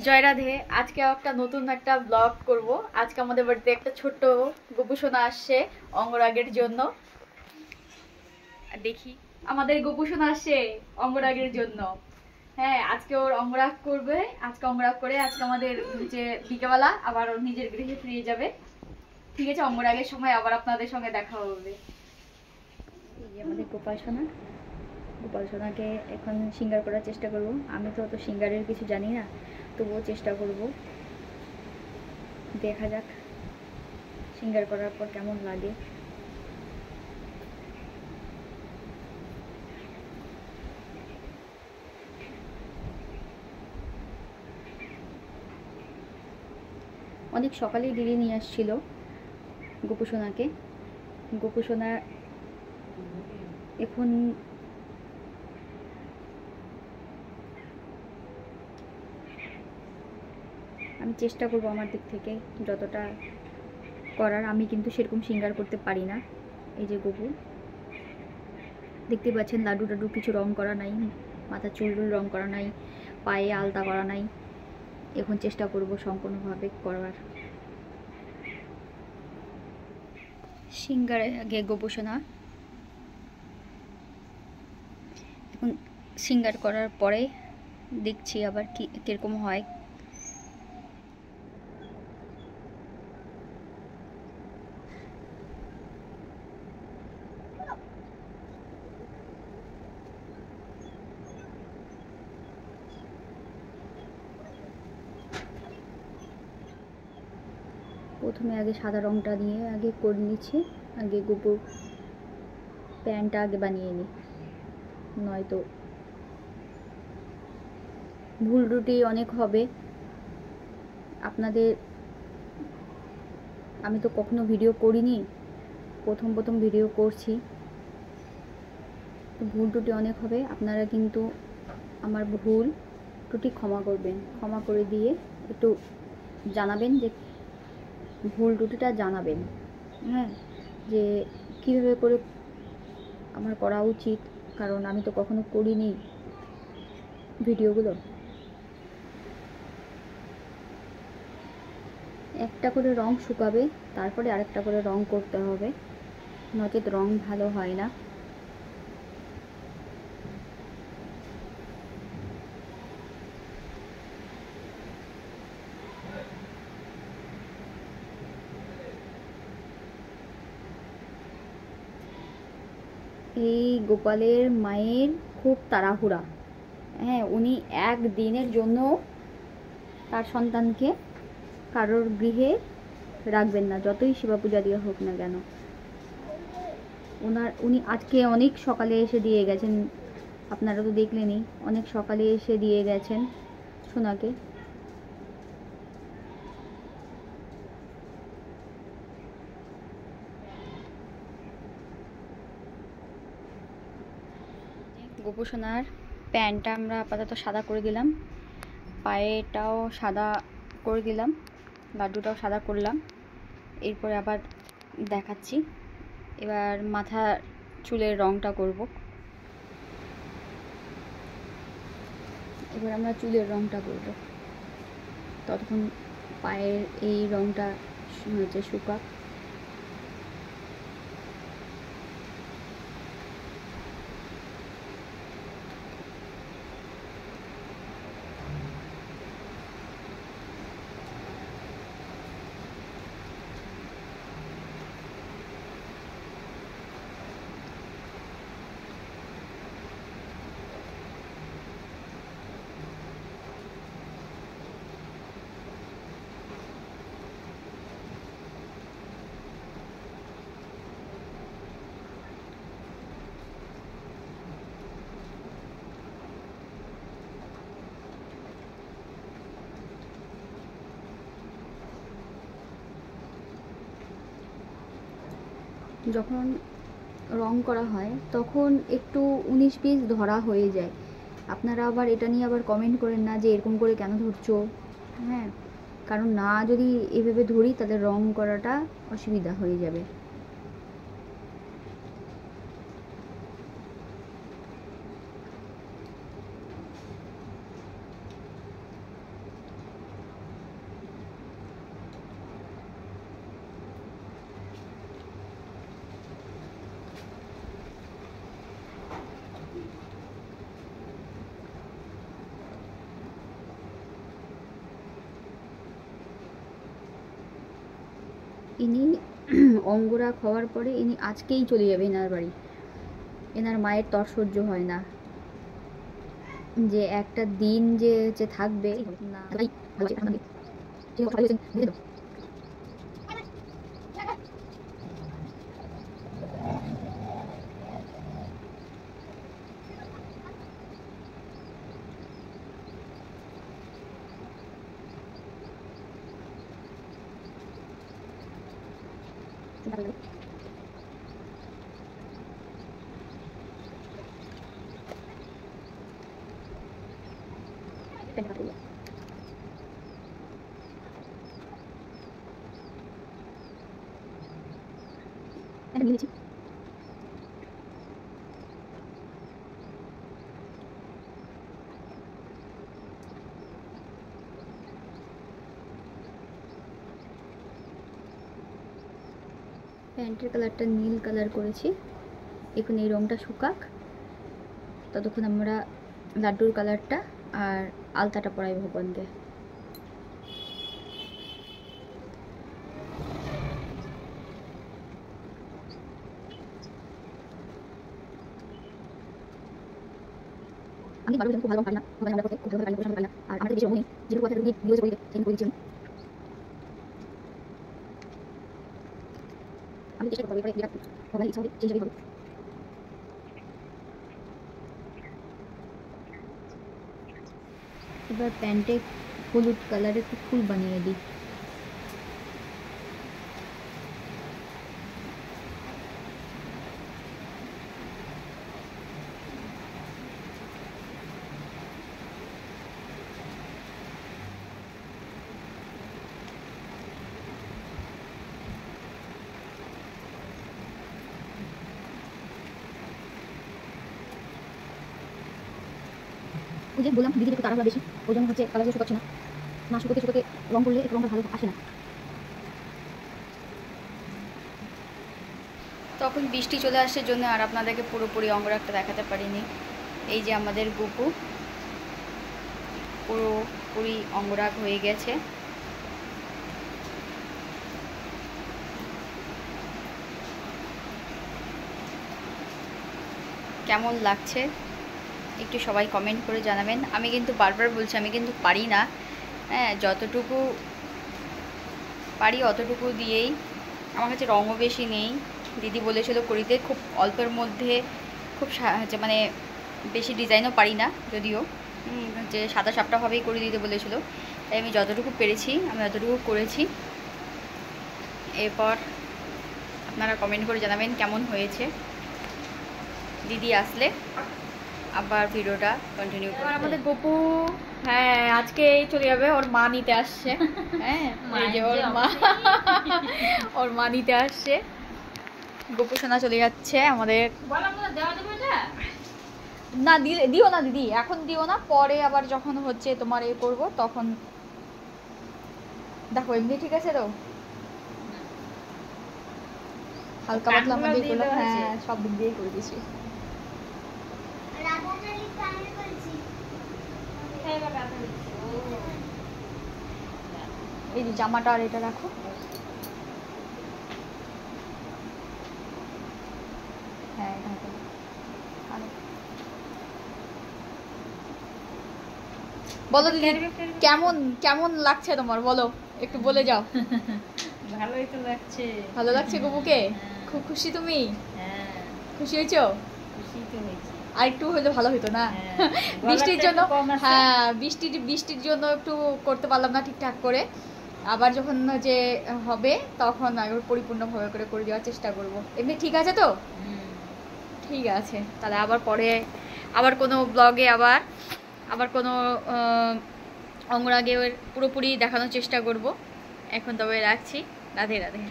জয় রাধে। আজকে একটা নতুন একটা ব্লগ করব। আজকে আমাদের বাড়িতে একটা ছোট্ট গোপুসোনা আসছে অঙ্গরাগের জন্য। দেখি আমাদের গোপুসোনা আসছে অঙ্গরাগের জন্য। হ্যাঁ, আজকে ওর অঙ্গরাগ করবে। আজকে অঙ্গরাগ করে আজকে আমাদের যে বিকেলবেলা আবার ওর নিজের গৃহে ফিরে যাবে। ঠিক আছে, অঙ্গরাগের সময় আবার আপনাদের সঙ্গে দেখা হবে। এই যে আমাদের গোপাল সোনা, গোপাল সোনাকে এখন সিঙ্গার করার চেষ্টা করব। আমি তো অত সিঙ্গারের কিছু জানি না, তবুও চেষ্টা করব। দেখা যাক সিঙ্গার করার পর কেমন লাগে। অনেক সকালেই দিদি নিয়ে আসছিল গোপুসোনাকে। গোপুসোনা এখন আমি চেষ্টা করব আমার দিক থেকে যতটা করার। আমি কিন্তু সেরকম সিঙ্গার করতে পারি না। এই যে গোপু দেখতে পাচ্ছেন, লাড্ডু টাড্ডু কিছু রং করা নাই, মাথা চুল রং করা নাই, পায়ে আলতা করা নাই। এখন চেষ্টা করব সম্পূর্ণভাবে করার। সিঙ্গারে আগে গোপুসোনা এখন সিঙ্গার করার পরে দেখছি আবার কীরকম হয়। প্রথমে আগে সাদা রঙটা দিয়ে আগে করে নিচ্ছি। আগে গোপুর প্যান্টটা আগে বানিয়ে নিই, নয়তো ভুল ত্রুটি অনেক হবে। আপনাদের আমি তো কখনো ভিডিও করিনি, প্রথম ভিডিও করছি, তো ভুল ত্রুটি অনেক হবে। আপনারা কিন্তু আমার ভুল ত্রুটি ক্ষমা করবেন, ক্ষমা করে দিয়ে একটু জানাবেন যে ভুল ত্রুটিটা জানাবেন। হ্যাঁ, যে কীভাবে করে আমার করা উচিত, কারণ আমি তো কখনো করিনি ভিডিওগুলো। একটা করে রং শুকাবে, তারপরে আরেকটা করে রং করতে হবে, নচেত রং ভালো হয় না। এই গোপালের মায়ের খুব তাড়াহুড়া। হ্যাঁ, উনি একদিনের জন্য তার সন্তানকে কারোর গৃহে রাখবেন না, যতই সেবা পূজা দিয়ে হোক না কেন। উনি আজকে অনেক সকালে এসে দিয়ে গেছেন, আপনারা তো দেখলেনই, অনেক সকালে এসে দিয়ে গেছেন সোনাকে। গোপু সোনার প্যান্টটা আমরা আপাতত সাদা করে দিলাম, পায়েটাও সাদা করে দিলাম, লাড্ডুটাও সাদা করলাম। এরপরে আবার দেখাচ্ছি। এবার মাথা চুলের রংটা করব। এবার আমরা চুলের রংটা করব, ততক্ষণ পায়ের এই রংটা হচ্ছে শুকাক। যখন রং করা হয় তখন একটু 19-20 ধরা হয়ে যায়। আপনারা আবার এটা নিয়ে আবার কমেন্ট করেন না যে এরকম করে কেন ধরছো। হ্যাঁ, কারণ না যদি এভাবে ধরি তাহলে রং করাটা অসুবিধা হয়ে যাবে। ইনি অঙ্গরাগ হওয়ার পরে ইনি আজকেই চলে যাবে এনার বাড়ি। এনার মায়ের তর সহ্য হয় না যে একটা দিন যে থাকবে না। প্যান্টের কালারটা নীল কালার করেছি। এখন এই রংটা শুকাক, ততক্ষণ আমরা লাড্ডুর কালারটা আর আলতাটা পরাই ভগবানকে। আমি বারো খুব ভালো পারি না, আমরা করতে খুব ভালো পারি না, আর আমাদের বেশি রঙ নেই, যেটুকু কথা রুগী ভিডিওতে করে সেই করে দিচ্ছি। আমি চেষ্টা করবো এবারে বিরাট ভগবানের ইচ্ছা হবে সেই হিসাবেই হবে। এবার প্যান্টে হলুদ কালারের একটু ফুল বানিয়ে দিই। ওই যে বললাম দিদির একটু তাড়াহুড়া বেশি, ওই জন্য হচ্ছে কালারগুলো শুকাচ্ছে না, না শুকোতে শুকোতে রং করলে একটু রংটা ভালো আসে না। তখন বৃষ্টি চলে আসার জন্য আর আপনাদেরকে পুরোপুরি অঙ্গরাগটা দেখাতে পারিনি। এই যে আমাদের গুপু পুরোপুরি অঙ্গরাগ হয়ে গেছে। কেমন লাগছে একটু সবাই কমেন্ট করে জানাবেন। আমি কিন্তু বারবার বলছি আমি কিন্তু পারি না, হ্যাঁ যতটুকু পারি অতটুকু দিয়েই, আমার কাছে রঙও বেশি নেই। দিদি বলেছিল করিতে, খুব অল্পের মধ্যে খুব মানে বেশি ডিজাইনও পারি না, যদিও যে সাদা সাপটাভাবেই করে দিতে বলেছিল, তাই আমি যতটুকু পেরেছি আমি ততটুকু করেছি। এরপর আপনারা কমেন্ট করে জানাবেন কেমন হয়েছে। দিদি আসলে আবার ভিডিওটা কন্টিনিউ করব। আমাদের গপু হ্যাঁ আজকে চলে যাবে, ওর মা নিতে আসছে। হ্যাঁ এই যে ওর মা নিতে আসছে। গপু সোনা চলে যাচ্ছে আমাদের। না দিও না দিদি, এখন দিও না, পরে আবার যখন হচ্ছে তোমার এ করবো তখন দেখো। এমনি ঠিক আছে তো, হালকা পাতলা আমাদের করলাম, হ্যাঁ সব দিক দিয়ে করে দিয়েছি। এই যে জামাটা আর এটা রাখো। হ্যাঁ বলো দিদি কেমন কেমন লাগছে তোমার, বলো একটু বলে যাও। ভালোই তো লাগছে। ভালো লাগছে গপুকে? খুব খুশি তুমি? হ্যাঁ খুশি হয়েছো? খুশি তো হয়েছি। আর একটু হলে ভালো হতো না? বৃষ্টির জন্য, হ্যাঁ বৃষ্টির জন্য একটু করতে পারলাম না ঠিকঠাক করে। আবার যখন যে হবে তখন একবার পরিপূর্ণভাবে করে দেওয়ার চেষ্টা করব। এমনি ঠিক আছে তো? ঠিক আছে, তাহলে আবার পরে আবার কোনো ব্লগে আবার কোনো অঙ্গরাগে পুরোপুরি দেখানোর চেষ্টা করব। এখন তবে রাখছি, রাধে রাধে।